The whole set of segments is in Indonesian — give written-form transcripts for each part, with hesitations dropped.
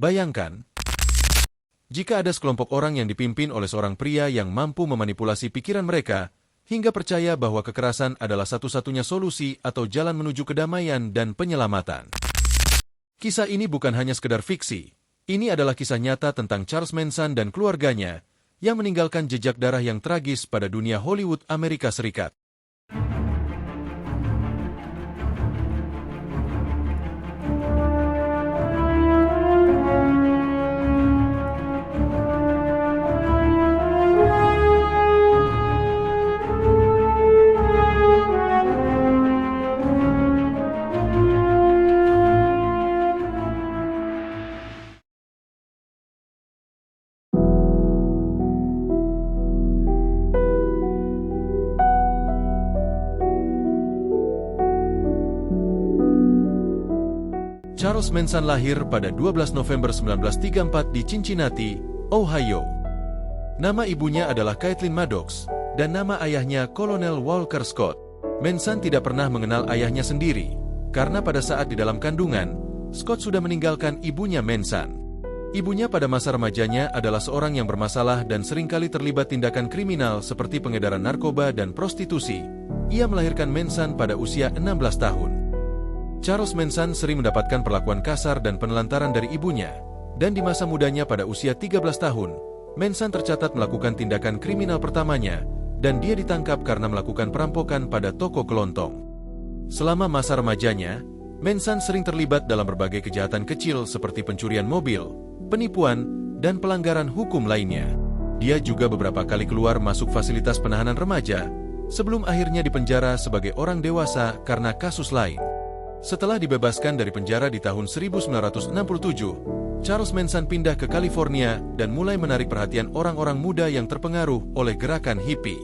Bayangkan, jika ada sekelompok orang yang dipimpin oleh seorang pria yang mampu memanipulasi pikiran mereka, hingga percaya bahwa kekerasan adalah satu-satunya solusi atau jalan menuju kedamaian dan penyelamatan. Kisah ini bukan hanya sekedar fiksi, ini adalah kisah nyata tentang Charles Manson dan keluarganya, yang meninggalkan jejak darah yang tragis pada dunia Hollywood Amerika Serikat. Charles Manson lahir pada 12 November 1934 di Cincinnati, Ohio. Nama ibunya adalah Caitlin Maddox, dan nama ayahnya Kolonel Walker Scott. Manson tidak pernah mengenal ayahnya sendiri, karena pada saat di dalam kandungan, Scott sudah meninggalkan ibunya Manson. Ibunya pada masa remajanya adalah seorang yang bermasalah dan seringkali terlibat tindakan kriminal seperti pengedaran narkoba dan prostitusi. Ia melahirkan Manson pada usia 16 tahun. Charles Manson sering mendapatkan perlakuan kasar dan penelantaran dari ibunya, dan di masa mudanya pada usia 13 tahun, Manson tercatat melakukan tindakan kriminal pertamanya, dan dia ditangkap karena melakukan perampokan pada toko kelontong. Selama masa remajanya, Manson sering terlibat dalam berbagai kejahatan kecil seperti pencurian mobil, penipuan, dan pelanggaran hukum lainnya. Dia juga beberapa kali keluar masuk fasilitas penahanan remaja, sebelum akhirnya dipenjara sebagai orang dewasa karena kasus lain. Setelah dibebaskan dari penjara di tahun 1967, Charles Manson pindah ke California dan mulai menarik perhatian orang-orang muda yang terpengaruh oleh gerakan hippie.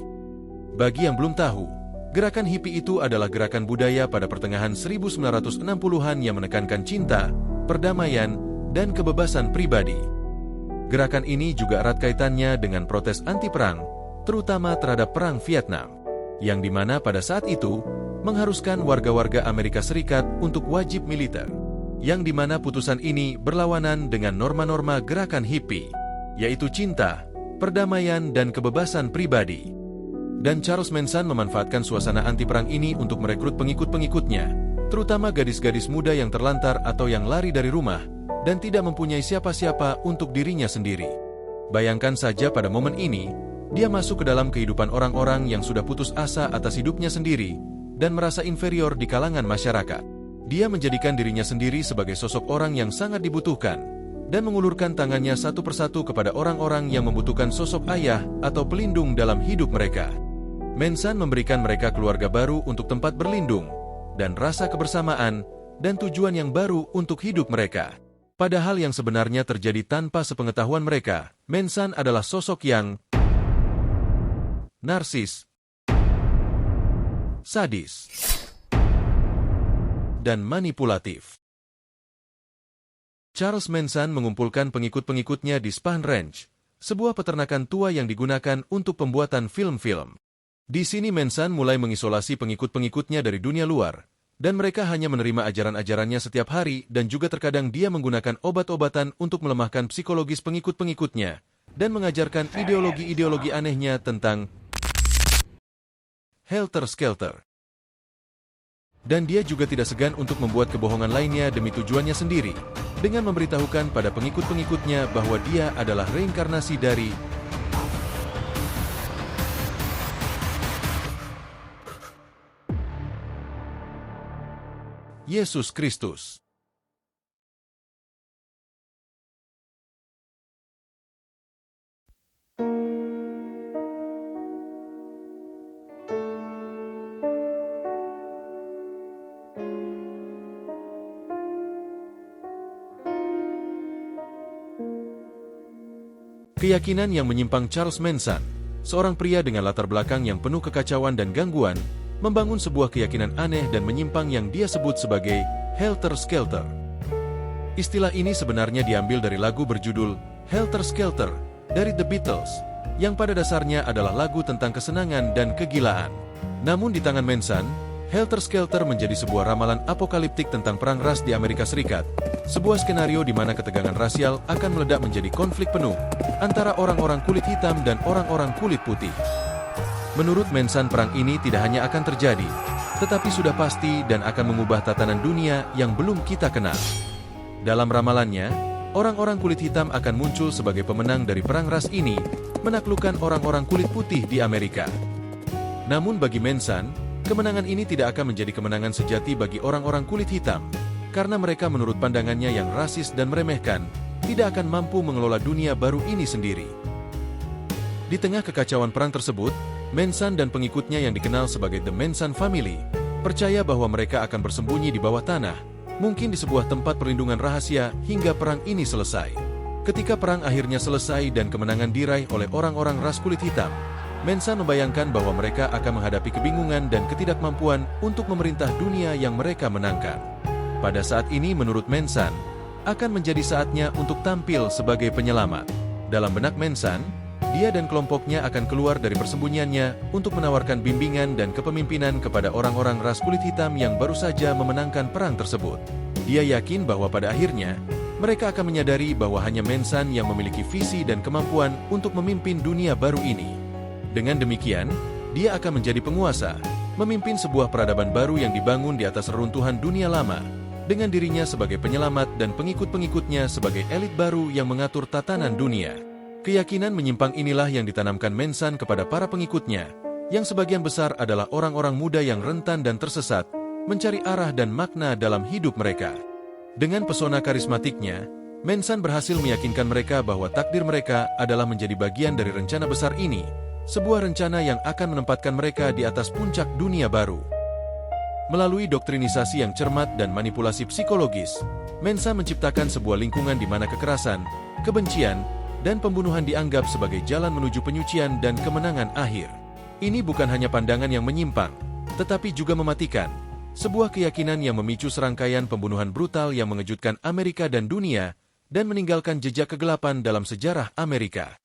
Bagi yang belum tahu, gerakan hippie itu adalah gerakan budaya pada pertengahan 1960-an yang menekankan cinta, perdamaian, dan kebebasan pribadi. Gerakan ini juga erat kaitannya dengan protes anti-perang, terutama terhadap Perang Vietnam, yang dimana pada saat itu, mengharuskan warga-warga Amerika Serikat untuk wajib militer, yang dimana putusan ini berlawanan dengan norma-norma gerakan hippie, yaitu cinta, perdamaian, dan kebebasan pribadi. Dan Charles Manson memanfaatkan suasana anti-perang ini untuk merekrut pengikut-pengikutnya, terutama gadis-gadis muda yang terlantar atau yang lari dari rumah, dan tidak mempunyai siapa-siapa untuk dirinya sendiri. Bayangkan saja pada momen ini, dia masuk ke dalam kehidupan orang-orang yang sudah putus asa atas hidupnya sendiri, dan merasa inferior di kalangan masyarakat. Dia menjadikan dirinya sendiri sebagai sosok orang yang sangat dibutuhkan, dan mengulurkan tangannya satu persatu kepada orang-orang yang membutuhkan sosok ayah atau pelindung dalam hidup mereka. Manson memberikan mereka keluarga baru untuk tempat berlindung, dan rasa kebersamaan, dan tujuan yang baru untuk hidup mereka. Padahal yang sebenarnya terjadi tanpa sepengetahuan mereka, Manson adalah sosok yang narsis, sadis, dan manipulatif. Charles Manson mengumpulkan pengikut-pengikutnya di Spahn Ranch, sebuah peternakan tua yang digunakan untuk pembuatan film-film. Di sini Manson mulai mengisolasi pengikut-pengikutnya dari dunia luar, dan mereka hanya menerima ajaran-ajarannya setiap hari dan juga terkadang dia menggunakan obat-obatan untuk melemahkan psikologis pengikut-pengikutnya, dan mengajarkan ideologi-ideologi anehnya tentang helter-skelter. Dan dia juga tidak segan untuk membuat kebohongan lainnya demi tujuannya sendiri, dengan memberitahukan pada pengikut-pengikutnya bahwa dia adalah reinkarnasi dari Yesus Kristus. Keyakinan yang menyimpang Charles Manson, seorang pria dengan latar belakang yang penuh kekacauan dan gangguan, membangun sebuah keyakinan aneh dan menyimpang yang dia sebut sebagai helter-skelter. Istilah ini sebenarnya diambil dari lagu berjudul Helter Skelter dari The Beatles, yang pada dasarnya adalah lagu tentang kesenangan dan kegilaan. Namun di tangan Manson, Helter Skelter menjadi sebuah ramalan apokaliptik tentang perang ras di Amerika Serikat, sebuah skenario di mana ketegangan rasial akan meledak menjadi konflik penuh antara orang-orang kulit hitam dan orang-orang kulit putih. Menurut Manson, perang ini tidak hanya akan terjadi, tetapi sudah pasti dan akan mengubah tatanan dunia yang belum kita kenal. Dalam ramalannya, orang-orang kulit hitam akan muncul sebagai pemenang dari perang ras ini, menaklukkan orang-orang kulit putih di Amerika. Namun bagi Manson, kemenangan ini tidak akan menjadi kemenangan sejati bagi orang-orang kulit hitam, karena mereka menurut pandangannya yang rasis dan meremehkan, tidak akan mampu mengelola dunia baru ini sendiri. Di tengah kekacauan perang tersebut, Manson dan pengikutnya yang dikenal sebagai The Manson Family, percaya bahwa mereka akan bersembunyi di bawah tanah, mungkin di sebuah tempat perlindungan rahasia hingga perang ini selesai. Ketika perang akhirnya selesai dan kemenangan diraih oleh orang-orang ras kulit hitam, Manson membayangkan bahwa mereka akan menghadapi kebingungan dan ketidakmampuan untuk memerintah dunia yang mereka menangkan. Pada saat ini menurut Manson, akan menjadi saatnya untuk tampil sebagai penyelamat. Dalam benak Manson, dia dan kelompoknya akan keluar dari persembunyiannya untuk menawarkan bimbingan dan kepemimpinan kepada orang-orang ras kulit hitam yang baru saja memenangkan perang tersebut. Dia yakin bahwa pada akhirnya, mereka akan menyadari bahwa hanya Manson yang memiliki visi dan kemampuan untuk memimpin dunia baru ini. Dengan demikian, dia akan menjadi penguasa, memimpin sebuah peradaban baru yang dibangun di atas reruntuhan dunia lama, dengan dirinya sebagai penyelamat dan pengikut-pengikutnya sebagai elit baru yang mengatur tatanan dunia. Keyakinan menyimpang inilah yang ditanamkan Manson kepada para pengikutnya, yang sebagian besar adalah orang-orang muda yang rentan dan tersesat, mencari arah dan makna dalam hidup mereka. Dengan pesona karismatiknya, Manson berhasil meyakinkan mereka bahwa takdir mereka adalah menjadi bagian dari rencana besar ini, sebuah rencana yang akan menempatkan mereka di atas puncak dunia baru. Melalui doktrinisasi yang cermat dan manipulasi psikologis, Manson menciptakan sebuah lingkungan di mana kekerasan, kebencian, dan pembunuhan dianggap sebagai jalan menuju penyucian dan kemenangan akhir. Ini bukan hanya pandangan yang menyimpang, tetapi juga mematikan, sebuah keyakinan yang memicu serangkaian pembunuhan brutal yang mengejutkan Amerika dan dunia, dan meninggalkan jejak kegelapan dalam sejarah Amerika.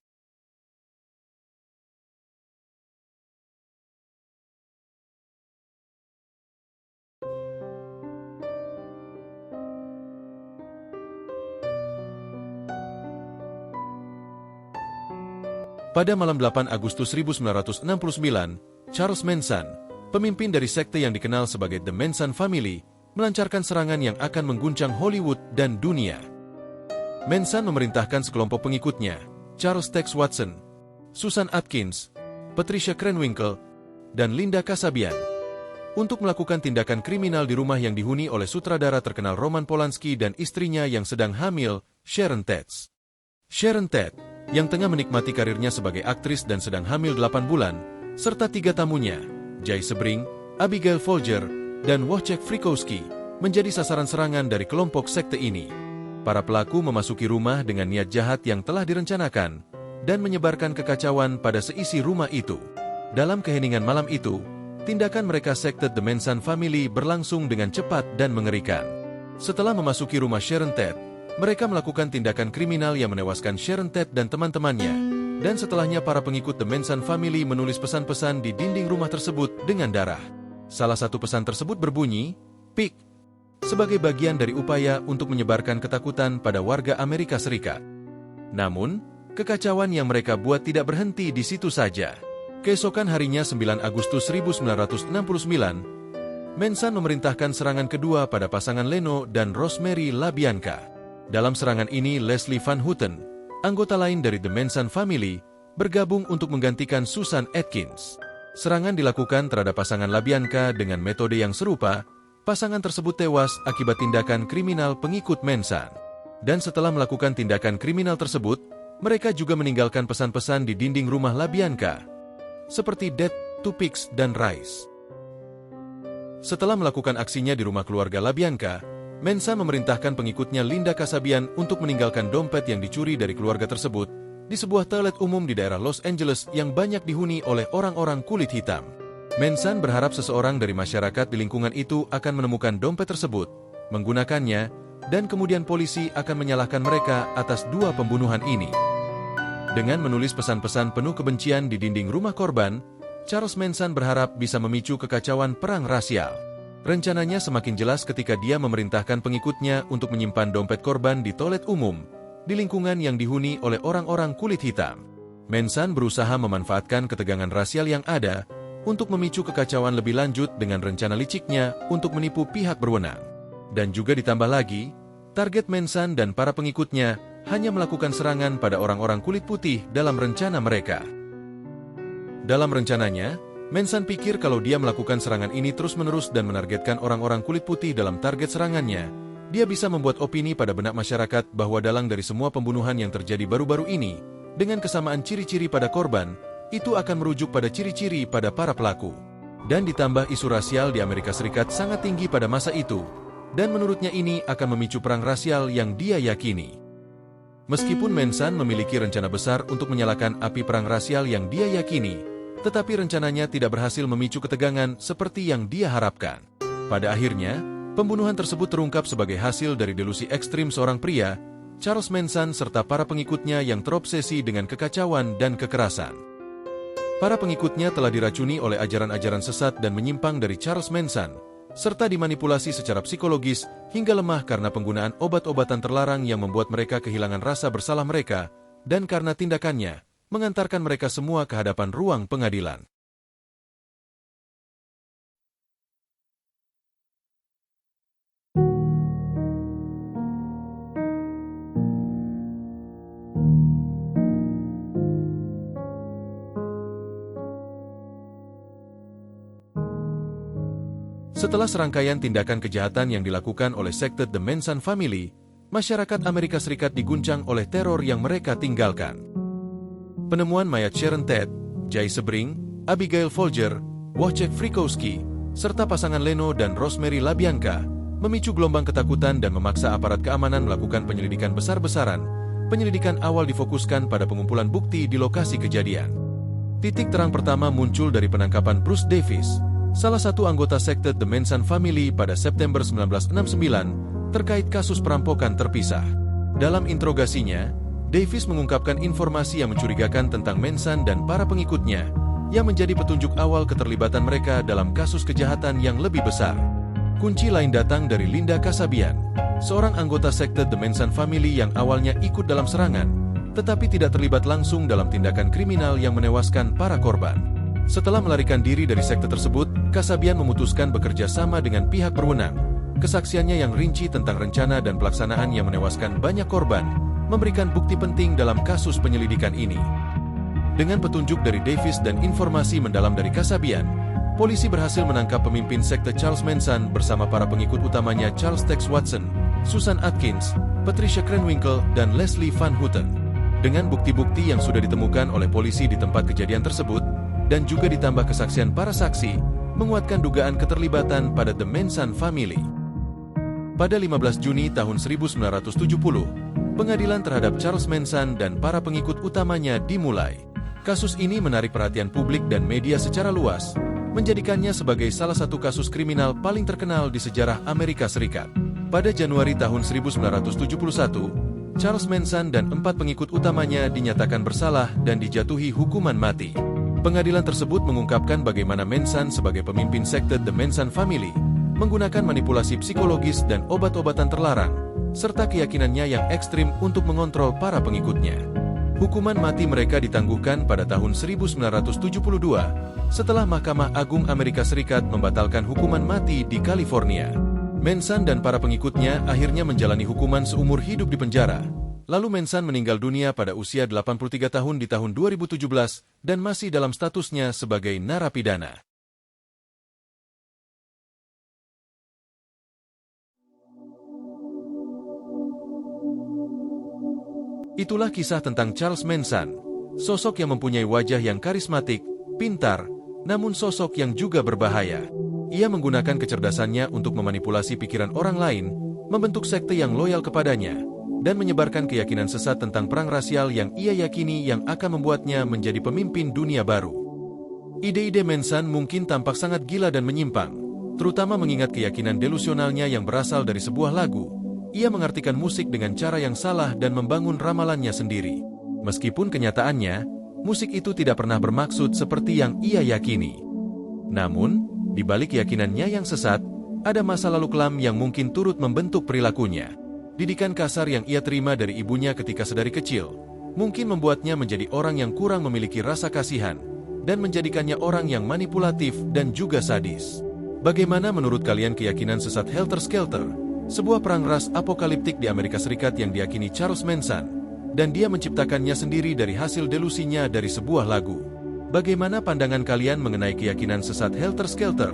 Pada malam 8 Agustus 1969, Charles Manson, pemimpin dari sekte yang dikenal sebagai The Manson Family, melancarkan serangan yang akan mengguncang Hollywood dan dunia. Manson memerintahkan sekelompok pengikutnya, Charles Tex Watson, Susan Atkins, Patricia Krenwinkel, dan Linda Kasabian, untuk melakukan tindakan kriminal di rumah yang dihuni oleh sutradara terkenal Roman Polanski dan istrinya yang sedang hamil, Sharon Tate. Sharon Tate, yang tengah menikmati karirnya sebagai aktris dan sedang hamil 8 bulan, serta 3 tamunya, Jay Sebring, Abigail Folger, dan Wojciech Frykowski, menjadi sasaran serangan dari kelompok sekte ini. Para pelaku memasuki rumah dengan niat jahat yang telah direncanakan, dan menyebarkan kekacauan pada seisi rumah itu. Dalam keheningan malam itu, tindakan mereka sekte The Manson Family berlangsung dengan cepat dan mengerikan. Setelah memasuki rumah Sharon Tate, mereka melakukan tindakan kriminal yang menewaskan Sharon Tate dan teman-temannya, dan setelahnya para pengikut The Manson Family menulis pesan-pesan di dinding rumah tersebut dengan darah. Salah satu pesan tersebut berbunyi, "Pik," sebagai bagian dari upaya untuk menyebarkan ketakutan pada warga Amerika Serikat. Namun, kekacauan yang mereka buat tidak berhenti di situ saja. Keesokan harinya 9 Agustus 1969, Manson memerintahkan serangan kedua pada pasangan Leno dan Rosemary LaBianca. Dalam serangan ini, Leslie Van Houten, anggota lain dari The Manson Family, bergabung untuk menggantikan Susan Atkins. Serangan dilakukan terhadap pasangan LaBianca dengan metode yang serupa. Pasangan tersebut tewas akibat tindakan kriminal pengikut Manson. Dan setelah melakukan tindakan kriminal tersebut, mereka juga meninggalkan pesan-pesan di dinding rumah LaBianca, seperti Death to Pigs dan Rise. Setelah melakukan aksinya di rumah keluarga LaBianca, Manson memerintahkan pengikutnya Linda Kasabian untuk meninggalkan dompet yang dicuri dari keluarga tersebut di sebuah toilet umum di daerah Los Angeles yang banyak dihuni oleh orang-orang kulit hitam. Manson berharap seseorang dari masyarakat di lingkungan itu akan menemukan dompet tersebut, menggunakannya, dan kemudian polisi akan menyalahkan mereka atas 2 pembunuhan ini. Dengan menulis pesan-pesan penuh kebencian di dinding rumah korban, Charles Manson berharap bisa memicu kekacauan perang rasial. Rencananya semakin jelas ketika dia memerintahkan pengikutnya untuk menyimpan dompet korban di toilet umum, di lingkungan yang dihuni oleh orang-orang kulit hitam. Manson berusaha memanfaatkan ketegangan rasial yang ada untuk memicu kekacauan lebih lanjut dengan rencana liciknya untuk menipu pihak berwenang. Dan juga ditambah lagi, target Manson dan para pengikutnya hanya melakukan serangan pada orang-orang kulit putih dalam rencana mereka. Dalam rencananya, Manson pikir kalau dia melakukan serangan ini terus-menerus dan menargetkan orang-orang kulit putih dalam target serangannya, dia bisa membuat opini pada benak masyarakat bahwa dalang dari semua pembunuhan yang terjadi baru-baru ini, dengan kesamaan ciri-ciri pada korban, itu akan merujuk pada ciri-ciri pada para pelaku. Dan ditambah isu rasial di Amerika Serikat sangat tinggi pada masa itu, dan menurutnya ini akan memicu perang rasial yang dia yakini. Meskipun Manson memiliki rencana besar untuk menyalakan api perang rasial yang dia yakini, tetapi rencananya tidak berhasil memicu ketegangan seperti yang dia harapkan. Pada akhirnya, pembunuhan tersebut terungkap sebagai hasil dari delusi ekstrim seorang pria, Charles Manson serta para pengikutnya yang terobsesi dengan kekacauan dan kekerasan. Para pengikutnya telah diracuni oleh ajaran-ajaran sesat dan menyimpang dari Charles Manson, serta dimanipulasi secara psikologis hingga lemah karena penggunaan obat-obatan terlarang yang membuat mereka kehilangan rasa bersalah mereka, dan karena tindakannya mengantarkan mereka semua ke hadapan ruang pengadilan. Setelah serangkaian tindakan kejahatan yang dilakukan oleh sekte The Manson Family, masyarakat Amerika Serikat diguncang oleh teror yang mereka tinggalkan. Penemuan mayat Sharon Tate, Jay Sebring, Abigail Folger, Wojciech Frykowski, serta pasangan Leno dan Rosemary LaBianca memicu gelombang ketakutan dan memaksa aparat keamanan melakukan penyelidikan besar-besaran. Penyelidikan awal difokuskan pada pengumpulan bukti di lokasi kejadian. Titik terang pertama muncul dari penangkapan Bruce Davis, salah satu anggota sekte The Manson Family pada September 1969, terkait kasus perampokan terpisah. Dalam interogasinya, Davis mengungkapkan informasi yang mencurigakan tentang Manson dan para pengikutnya, yang menjadi petunjuk awal keterlibatan mereka dalam kasus kejahatan yang lebih besar. Kunci lain datang dari Linda Kasabian, seorang anggota sekte The Manson Family yang awalnya ikut dalam serangan, tetapi tidak terlibat langsung dalam tindakan kriminal yang menewaskan para korban. Setelah melarikan diri dari sekte tersebut, Kasabian memutuskan bekerja sama dengan pihak berwenang. Kesaksiannya yang rinci tentang rencana dan pelaksanaan yang menewaskan banyak korban, memberikan bukti penting dalam kasus penyelidikan ini. Dengan petunjuk dari Davis dan informasi mendalam dari Kasabian, polisi berhasil menangkap pemimpin sekte Charles Manson bersama para pengikut utamanya Charles Tex Watson, Susan Atkins, Patricia Krenwinkel, dan Leslie Van Houten. Dengan bukti-bukti yang sudah ditemukan oleh polisi di tempat kejadian tersebut, dan juga ditambah kesaksian para saksi, menguatkan dugaan keterlibatan pada The Manson Family. Pada 15 Juni tahun 1970, pengadilan terhadap Charles Manson dan para pengikut utamanya dimulai. Kasus ini menarik perhatian publik dan media secara luas, menjadikannya sebagai salah satu kasus kriminal paling terkenal di sejarah Amerika Serikat. Pada Januari tahun 1971, Charles Manson dan 4 pengikut utamanya dinyatakan bersalah dan dijatuhi hukuman mati. Pengadilan tersebut mengungkapkan bagaimana Manson sebagai pemimpin sekte The Manson Family menggunakan manipulasi psikologis dan obat-obatan terlarang, serta keyakinannya yang ekstrim untuk mengontrol para pengikutnya. Hukuman mati mereka ditangguhkan pada tahun 1972, setelah Mahkamah Agung Amerika Serikat membatalkan hukuman mati di California. Manson dan para pengikutnya akhirnya menjalani hukuman seumur hidup di penjara. Lalu Manson meninggal dunia pada usia 83 tahun di tahun 2017 dan masih dalam statusnya sebagai narapidana. Itulah kisah tentang Charles Manson, sosok yang mempunyai wajah yang karismatik, pintar, namun sosok yang juga berbahaya. Ia menggunakan kecerdasannya untuk memanipulasi pikiran orang lain, membentuk sekte yang loyal kepadanya, dan menyebarkan keyakinan sesat tentang perang rasial yang ia yakini yang akan membuatnya menjadi pemimpin dunia baru. Ide-ide Manson mungkin tampak sangat gila dan menyimpang, terutama mengingat keyakinan delusionalnya yang berasal dari sebuah lagu. Ia mengartikan musik dengan cara yang salah dan membangun ramalannya sendiri. Meskipun kenyataannya, musik itu tidak pernah bermaksud seperti yang ia yakini. Namun, di balik keyakinannya yang sesat, ada masa lalu kelam yang mungkin turut membentuk perilakunya. Didikan kasar yang ia terima dari ibunya ketika sedari kecil, mungkin membuatnya menjadi orang yang kurang memiliki rasa kasihan, dan menjadikannya orang yang manipulatif dan juga sadis. Bagaimana menurut kalian keyakinan sesat Helter Skelter, sebuah perang ras apokaliptik di Amerika Serikat yang diyakini Charles Manson, dan dia menciptakannya sendiri dari hasil delusinya dari sebuah lagu? Bagaimana pandangan kalian mengenai keyakinan sesat Helter Skelter?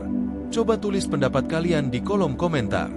Coba tulis pendapat kalian di kolom komentar.